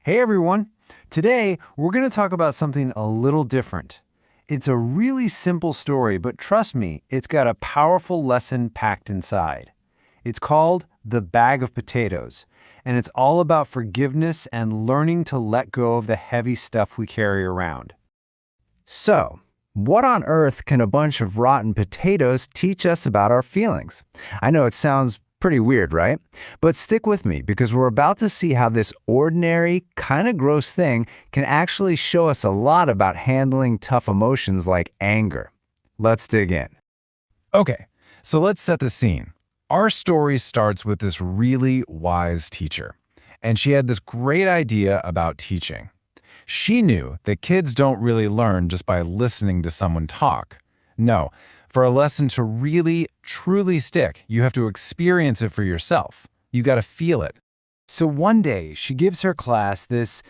Hey everyone! Today, we're going to talk about something a little different. It's a really simple story, but trust me, it's got a powerful lesson packed inside. It's called The Bag of Potatoes, and it's all about forgiveness and learning to let go of the heavy stuff we carry around. So, what on earth can a bunch of rotten potatoes teach us about our feelings? I know it sounds pretty weird, right? But stick with me because we're about to see how this ordinary, kind of gross thing can actually show us a lot about handling tough emotions like anger. Let's dig in. Okay, so let's set the scene. Our story starts with this really wise teacher, and she had this great idea about teaching. She knew that kids don't really learn just by listening to someone talk. No, for a lesson to really, truly stick, you have to experience it for yourself. You got to feel it. So one day, she gives her class this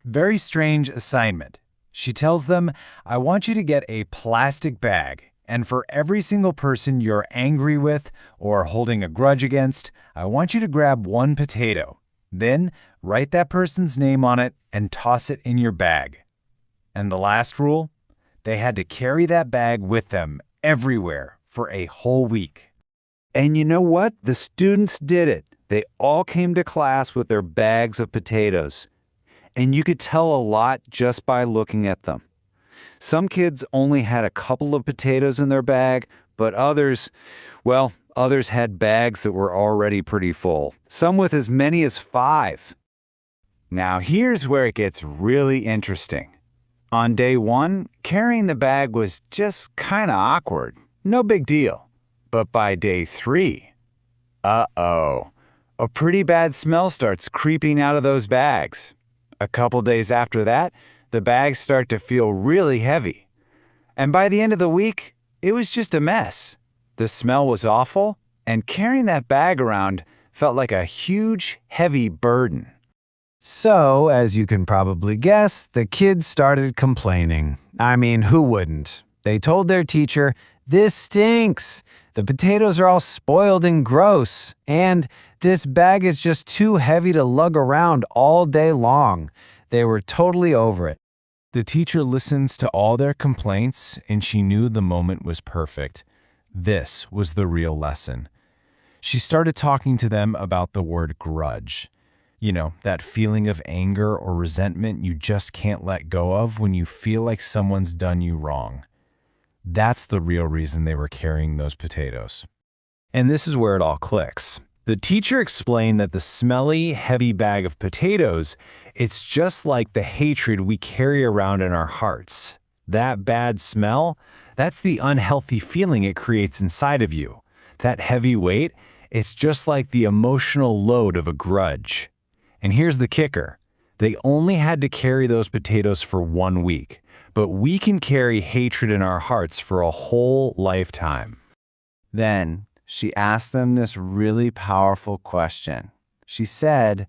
very strange assignment. She tells them, I want you to get a plastic bag, and for every single person you're angry with or holding a grudge against, I want you to grab one potato. Then write that person's name on it and toss it in your bag. And the last rule? They had to carry that bag with them everywhere for a whole week. And you know what? The students did it. They all came to class with their bags of potatoes. And you could tell a lot just by looking at them. Some kids only had a couple of potatoes in their bag, but others had bags that were already pretty full, some with as many as 5. Now here's where it gets really interesting. On day 1, carrying the bag was just kind of awkward. No big deal. But by day 3, a pretty bad smell starts creeping out of those bags. A couple days after that, the bags start to feel really heavy. And by the end of the week, it was just a mess. The smell was awful, and carrying that bag around felt like a huge, heavy burden. So, as you can probably guess, the kids started complaining. I mean, who wouldn't? They told their teacher, "This stinks. The potatoes are all spoiled and gross. And this bag is just too heavy to lug around all day long." They were totally over it. The teacher listens to all their complaints, and she knew the moment was perfect. This was the real lesson. She started talking to them about the word grudge. You know, that feeling of anger or resentment you just can't let go of when you feel like someone's done you wrong. That's the real reason they were carrying those potatoes. And this is where it all clicks. The teacher explained that the smelly, heavy bag of potatoes, it's just like the hatred we carry around in our hearts. That bad smell, that's the unhealthy feeling it creates inside of you. That heavy weight, it's just like the emotional load of a grudge. And here's the kicker. They only had to carry those potatoes for 1 week, but we can carry hatred in our hearts for a whole lifetime. Then she asked them this really powerful question. She said,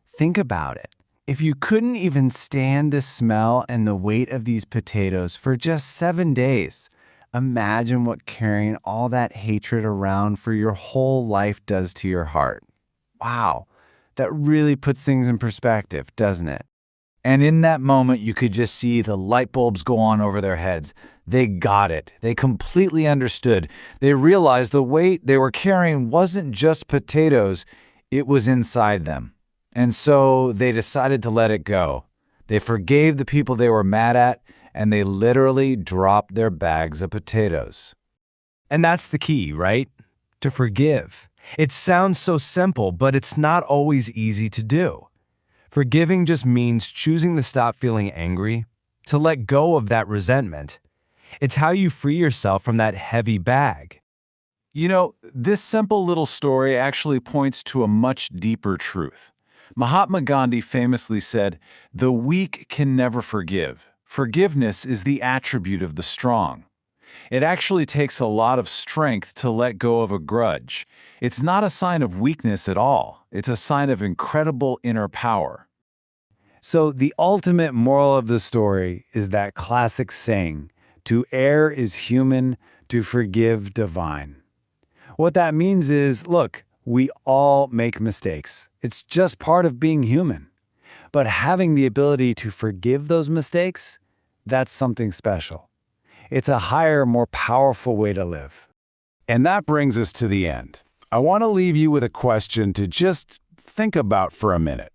think about it. If you couldn't even stand the smell and the weight of these potatoes for just 7 days, imagine what carrying all that hatred around for your whole life does to your heart. Wow. That really puts things in perspective, doesn't it? And in that moment, you could just see the light bulbs go on over their heads. They got it. They completely understood. They realized the weight they were carrying wasn't just potatoes, it was inside them. And so they decided to let it go. They forgave the people they were mad at, and they literally dropped their bags of potatoes. And that's the key, right? To forgive. It sounds so simple, but it's not always easy to do. Forgiving just means choosing to stop feeling angry, to let go of that resentment. It's how you free yourself from that heavy bag. You know, this simple little story actually points to a much deeper truth. Mahatma Gandhi famously said, "The weak can never forgive. Forgiveness is the attribute of the strong." It actually takes a lot of strength to let go of a grudge. It's not a sign of weakness at all. It's a sign of incredible inner power. So the ultimate moral of the story is that classic saying, to err is human, to forgive divine. What that means is, look, we all make mistakes. It's just part of being human. But having the ability to forgive those mistakes, that's something special. It's a higher, more powerful way to live. And that brings us to the end. I want to leave you with a question to just think about for a minute.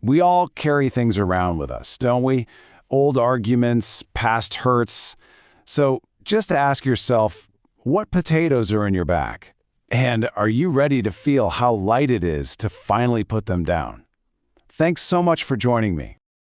We all carry things around with us, don't we? Old arguments, past hurts. So just ask yourself, what potatoes are in your bag? And are you ready to feel how light it is to finally put them down? Thanks so much for joining me.